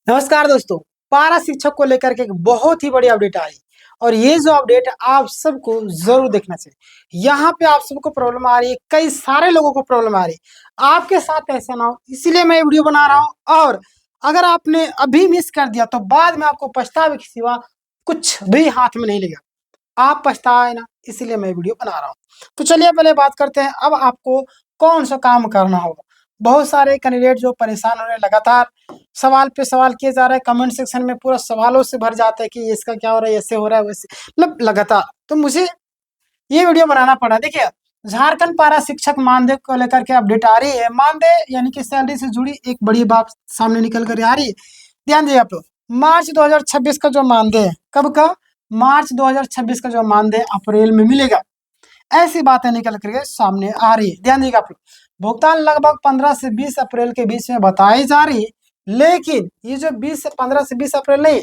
नमस्कार दोस्तों। पारा शिक्षक को लेकर के एक बहुत ही बड़ी अपडेट आई और ये जो अपडेट आप सबको जरूर देखना चाहिए। यहाँ पे आप सबको प्रॉब्लम आ रही है, कई सारे लोगों को प्रॉब्लम आ रही है, आपके साथ ऐसा ना हो इसीलिए मैं ये वीडियो बना रहा हूँ। और अगर आपने अभी मिस कर दिया तो बाद में आपको पछतावे के सिवा कुछ भी हाथ में नहीं लेगा, आप पछताए ना, इसीलिए मैं वीडियो बना रहा हूँ। तो चलिए पहले बात करते हैं अब आपको कौन सा काम करना होगा। बहुत सारे कैंडिडेट जो परेशान हो रहे हैं, लगातार सवाल पे सवाल किए जा रहे हैं, कमेंट सेक्शन में पूरा सवालों से भर जाता है कि इसका क्या हो रहा है, ऐसे हो रहा है वैसे, मतलब लगातार। तो मुझे ये वीडियो बनाना पड़ा। देखिए, झारखंड पारा शिक्षक मानदेय को लेकर के अपडेट आ रही है। मानदेय यानी कि सैलरी से जुड़ी एक बड़ी बात सामने निकल कर आ रही है। ध्यान दीजिए आप लोग, मार्च 2026 का जो मानदेय है, कब का? मार्च 2026 का जो मानदेय अप्रैल में मिलेगा, ऐसी बातें निकल करके सामने आ रही है। ध्यान दीजिएगा आप लोग, भुगतान लगभग 15 से 20 अप्रैल के बीच में बताई जा रही है, लेकिन ये जो 15 से 20 अप्रैल नहीं,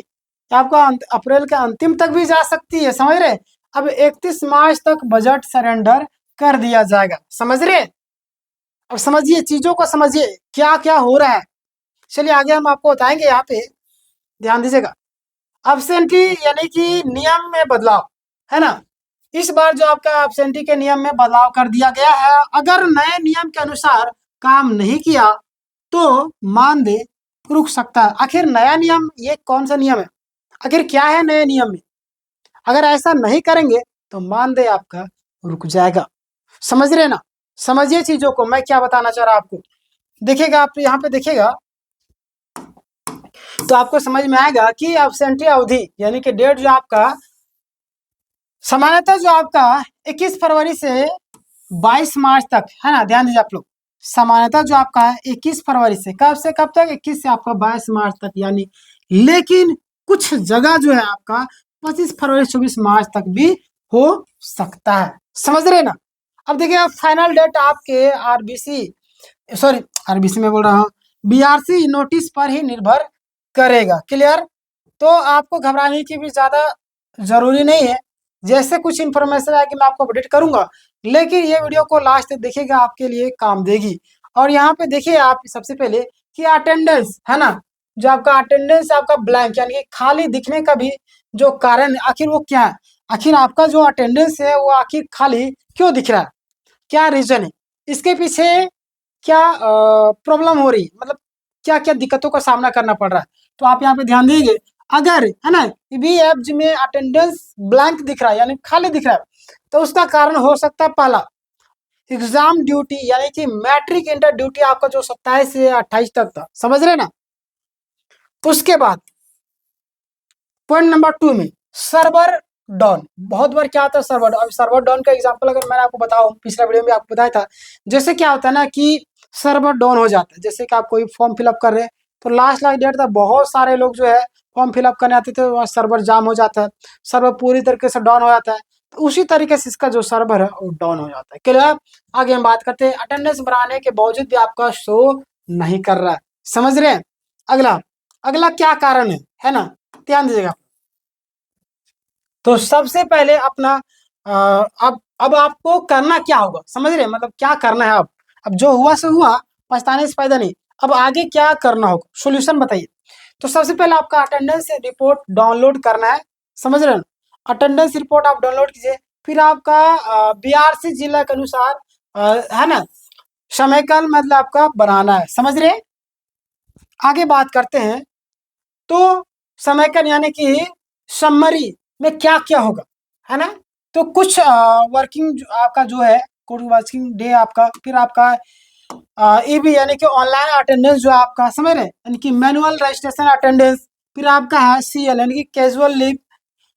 आपका अप्रैल के अंतिम तक भी जा सकती है, समझ रहे? अब 31 मार्च तक बजट सरेंडर कर दिया जाएगा, समझ रहे? अब समझिए, चीजों को समझिए क्या क्या हो रहा है। चलिए आगे हम आपको बताएंगे। यहाँ पे ध्यान दीजिएगा, अब्सेंटी यानी कि नियम में बदलाव है ना। इस बार जो आपका अब्सेंटी के नियम में बदलाव कर दिया गया है। अगर नए नियम के अनुसार काम नहीं किया तो मानदेय रुक सकता है। आखिर नया नियम ये कौन सा नियम है, आखिर क्या है नए नियम में? अगर ऐसा नहीं करेंगे तो मानदेय आपका रुक जाएगा, समझ रहे ना। समझिए चीजों को, मैं क्या बताना चाह रहा आपको। देखिएगा, आप यहाँ पे देखिएगा तो आपको समझ में आएगा कि अब्सेंटी अवधि यानी कि डेट जो आपका सामान्यतः जो आपका 21 फरवरी से 22 मार्च तक है ना। ध्यान दीजिए आप लोग, सामान्यतः जो आपका है 21 फरवरी से कब तक? 21 से आपका 22 मार्च तक यानी। लेकिन कुछ जगह जो है आपका 25 फरवरी 24 मार्च तक भी हो सकता है, समझ रहे ना। अब देखिए, फाइनल डेट आपके आरबीसी में बोल रहा हूँ, बीआरसी नोटिस पर ही निर्भर करेगा। क्लियर? तो आपको घबराने की भी ज्यादा जरूरी नहीं है। जैसे कुछ इन्फॉर्मेशन आएगी मैं आपको अपडेट करूंगा, लेकिन ये वीडियो को लास्ट तक देखिएगा, आपके लिए काम देगी। और यहाँ पे देखिए आप सबसे पहले कि अटेंडेंस है ना, जो आपका अटेंडेंस आपका ब्लैंक यानी कि खाली दिखने का भी जो कारण है, आखिर वो क्या है? आखिर आपका जो अटेंडेंस है वो आखिर खाली क्यों दिख रहा है, क्या रीजन है, इसके पीछे क्या प्रॉब्लम हो रही है, मतलब क्या क्या दिक्कतों का सामना करना पड़ रहा है। तो आप यहाँ पे ध्यान दीजिए, अगर है ना बी एफ में अटेंडेंस ब्लैंक दिख रहा है यानी खाली दिख रहा है, तो उसका कारण हो सकता है पहला, एग्जाम ड्यूटी यानी कि मैट्रिक इंटर ड्यूटी आपका जो 27 से 28 तक था, समझ रहे ना। उसके बाद पॉइंट नंबर 2 में सर्वर डाउन। बहुत बार क्या होता है सर्वर डाउन। सर्वर डाउन का एग्जांपल अगर मैंने आपको बताऊं, पिछला वीडियो में आपको बताया था, जैसे क्या होता है ना कि सर्वर डाउन हो जाता है। जैसे कि आप कोई फॉर्म फिलअप कर रहे हैं तो लास्ट डेट था, बहुत सारे लोग जो है फॉर्म फिलअप करने आते थे, वहाँ सर्वर जाम हो जाता है, सर्वर पूरी तरीके से डाउन हो जाता है। तो उसी तरीके से इसका जो सर्वर है वो डाउन हो जाता है। क्लियर? आगे हम बात करते हैं, अटेंडेंस बढ़ाने के बावजूद भी आपका शो नहीं कर रहा है, समझ रहे हैं। अगला अगला क्या कारण है ना, ध्यान दीजिएगा। तो सबसे पहले अपना अब आपको करना क्या होगा, समझ रहे हैं, मतलब क्या करना है। अब जो हुआ सो हुआ, पछताने से फायदा नहीं। अब आगे क्या करना होगा, सॉल्यूशन बताइए। तो सबसे पहले आपका अटेंडेंस रिपोर्ट डाउनलोड करना है, समझ रहे हैं। अटेंडेंस रिपोर्ट आप डाउनलोड कीजिए, फिर आपका बीआरसी जिला के अनुसार है ना समेकन मतलब आपका बनाना है, समझ रहे हैं। आगे बात करते हैं, तो समेकन यानी कि समरी में क्या क्या होगा, है ना। तो कुछ वर्किंग आपका जो है कुछ वर्किंग डे आपका, फिर आपका ईबी यानी कि ऑनलाइन अटेंडेंस जो आपका, समझ रहे हैं, यानी कि मैनुअल रजिस्ट्रेशन अटेंडेंस, फिर आपका है सीएल यानी कि कैजुअल लीव,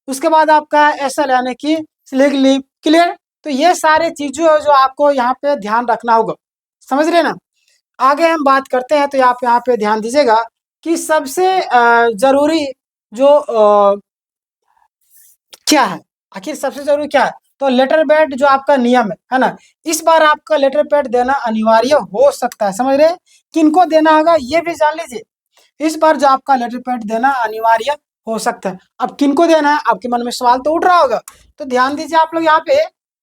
उसके बाद आपका एसएल यानी कि सिक लीव। क्लियर? तो ये सारे चीजें जो आपको यहाँ पे ध्यान रखना होगा, समझ रहे हैं ना। आगे हम बात करते हैं, तो आप यहाँ पे ध्यान दीजिएगा कि सबसे जरूरी जो क्या है, आखिर सबसे जरूरी क्या है। तो लेटर पैड जो आपका नियम है ना, इस बार आपका लेटर पैड देना अनिवार्य हो सकता है, समझ रहे हैं। किनको देना होगा ये भी जान लीजिए, इस बार जो आपका लेटर पैड देना अनिवार्य हो सकता है। अब किनको देना है, आपके मन में सवाल तो उठ रहा होगा। तो ध्यान दीजिए आप लोग यहाँ पे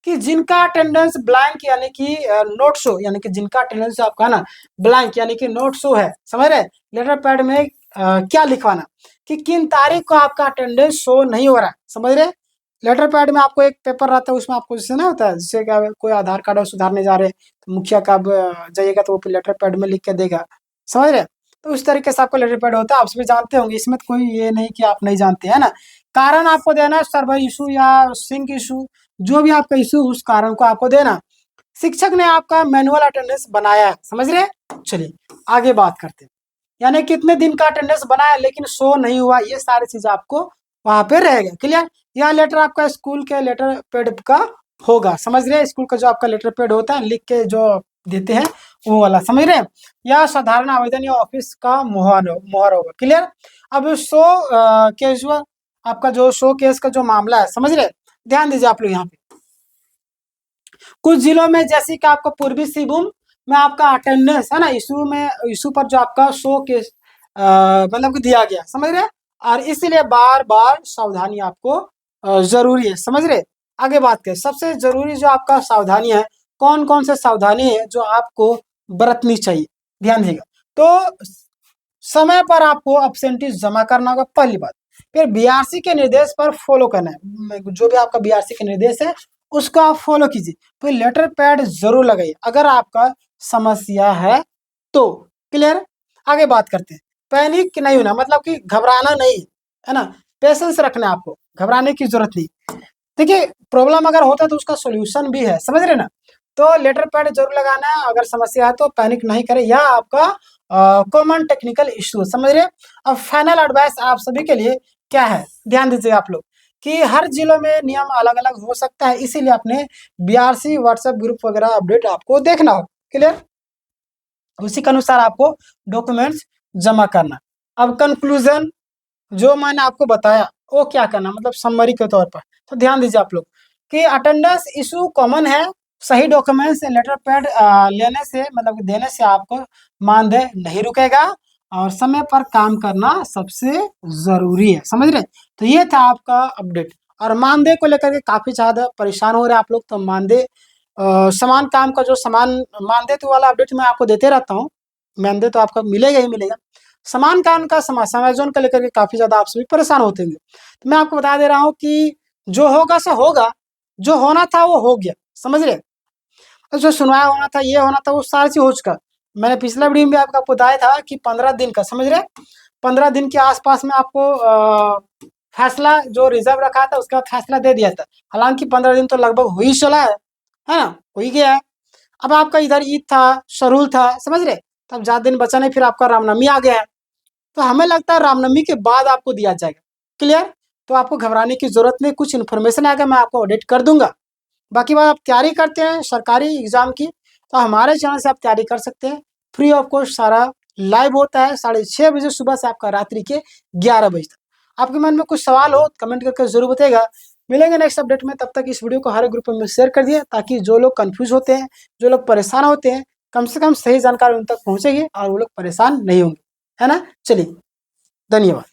कि जिनका अटेंडेंस ब्लैंक यानी कि नोट शो, यानी कि जिनका अटेंडेंस आपका ना ब्लैंक यानी कि नोट शो है, समझ रहे, लेटर पैड में क्या लिखवाना कि किन तारीख को आपका अटेंडेंस शो नहीं हो रहा है, समझ रहे। लेटर पैड में आपको एक पेपर रहता है, उसमें आपको जैसे ना होता है, जैसे क्या कोई आधार कार्ड सुधारने जा रहे हैं तो मुखिया का जाइएगा तो वो लेटर पैड में लिख के देगा, समझ रहे। तो उस तरीके से आपको लेटर पैड होता है, आप सभी जानते होंगे, इसमें तो कोई ये नहीं कि आप नहीं जानते, है ना। कारण आपको देना है सर्वर इशू या सिंक इशू, जो भी आपका इशू उस कारण को आपको देना। शिक्षक ने आपका मैनुअल अटेंडेंस बनाया है, समझ रहे। चलिए आगे बात करते हैं, यानी कितने दिन का अटेंडेंस बनाया लेकिन शो नहीं हुआ, ये सारी चीज आपको वहां पे रहेगा। क्लियर। यह लेटर आपका स्कूल के लेटर पेड का होगा, समझ रहे। स्कूल का जो आपका लेटर पेड होता है लिख के जो देते हैं वो वाला, समझ रहे। या साधारण आवेदन या ऑफिस का मोहर होगा। क्लियर। अब शो केस आपका जो शो केस का जो मामला है, समझ रहे। ध्यान दीजिए आप लोग यहाँ पे, कुछ जिलों में जैसे कि आपका पूर्वी सिंहभूम में आपका अटेंडेंस है ना, इशू पर जो आपका शो केस मतलब कि दिया गया, समझ रहे। और इसीलिए बार बार सावधानी आपको जरूरी है, समझ रहे। आगे बात करें, सबसे जरूरी जो आपका सावधानी है, कौन कौन से सावधानी है जो आपको बरतनी चाहिए, ध्यान दीजिएगा। तो समय पर आपको अब्सेंटीज जमा करना होगा, पहली बात। फिर बीआरसी के निर्देश पर फॉलो करना है, जो भी आपका बीआरसी के निर्देश है उसको आप फॉलो कीजिए। फिर लेटर पैड जरूर लगाइए अगर आपका समस्या है तो। क्लियर। आगे बात करते हैं, पैनिक नहीं होना, मतलब कि घबराना नहीं है ना, पेशेंस रखना है आपको, घबराने की जरूरत नहीं। देखिए प्रॉब्लम अगर होता है तो उसका सोल्यूशन भी है, समझ रहे ना। तो लेटर पैड जरूर लगाना है, अगर समस्या है तो पैनिक नहीं करें, यह आपका कॉमन टेक्निकल इशू, समझ रहे। अब फाइनल एडवाइस आप सभी के लिए क्या है, ध्यान दीजिए आप लोग, कि हर जिलों में नियम अलग अलग हो सकता है, इसीलिए अपने बीआरसी व्हाट्सएप ग्रुप वगैरह अपडेट आपको देखना हो। क्लियर। उसी के अनुसार आपको डॉक्यूमेंट्स जमा करना। अब कंक्लूजन जो मैंने आपको बताया वो क्या करना, मतलब समरी के तौर पर। तो ध्यान दीजिए आप लोग कि अटेंडेंस इशू कॉमन है, सही डॉक्यूमेंट्स लेटर पैड लेने से मतलब देने से आपको मानदेय नहीं रुकेगा, और समय पर काम करना सबसे जरूरी है, समझ रहे। तो ये था आपका अपडेट, और मानदेय को लेकर के काफी ज्यादा परेशान हो रहे हैं आप लोग। तो मानदेय समान काम का जो समान मानदेय तो वाला अपडेट मैं आपको देते रहता हूँ, मानदेय तो आपको मिलेगा ही मिलेगा। समान काम का समायोजन को लेकर के काफी ज्यादा आप सभी परेशान होते हैं। तो मैं आपको बता दे रहा हूँ कि जो होगा सो होगा, जो होना था वो हो गया, समझ रहे। तो जो सुनवाया होना था, ये होना था, वो सारी चीज हो चुका। मैंने पिछला वीडियो में आपको बताया था कि 15 दिन का, समझ रहे, 15 दिन के आसपास में आपको फैसला जो रिजर्व रखा था उसका फैसला दे दिया था। हालांकि 15 दिन तो लगभग हो ही चला है ना, हो ही गया है। अब आपका इधर ईद था, शरूल था, समझ रहे, तब ज्यादा दिन बचा नहीं, फिर आपका रामनवमी आ गया है। तो हमें लगता है रामनवमी के बाद आपको दिया जाएगा। क्लियर। तो आपको घबराने की जरूरत नहीं, कुछ इन्फॉर्मेशन आएगा मैं आपको अपडेट कर दूंगा। बाकी बात, आप तैयारी करते हैं सरकारी एग्जाम की तो हमारे चैनल से आप तैयारी कर सकते हैं, फ्री ऑफ कॉस्ट सारा लाइव होता है 6:30 बजे सुबह से आपका रात्रि के 11 बजे तक। आपके मन में कुछ सवाल हो कमेंट करके जरूर बताइएगा। मिलेंगे नेक्स्ट अपडेट में, तब तक इस वीडियो को हर ग्रुप में शेयर कर दिए, ताकि जो लोग कंफ्यूज होते हैं, जो लोग परेशान होते हैं, कम से कम सही जानकारी उन तक पहुंचेगी और वो लोग परेशान नहीं होंगे, है ना। चलिए, धन्यवाद।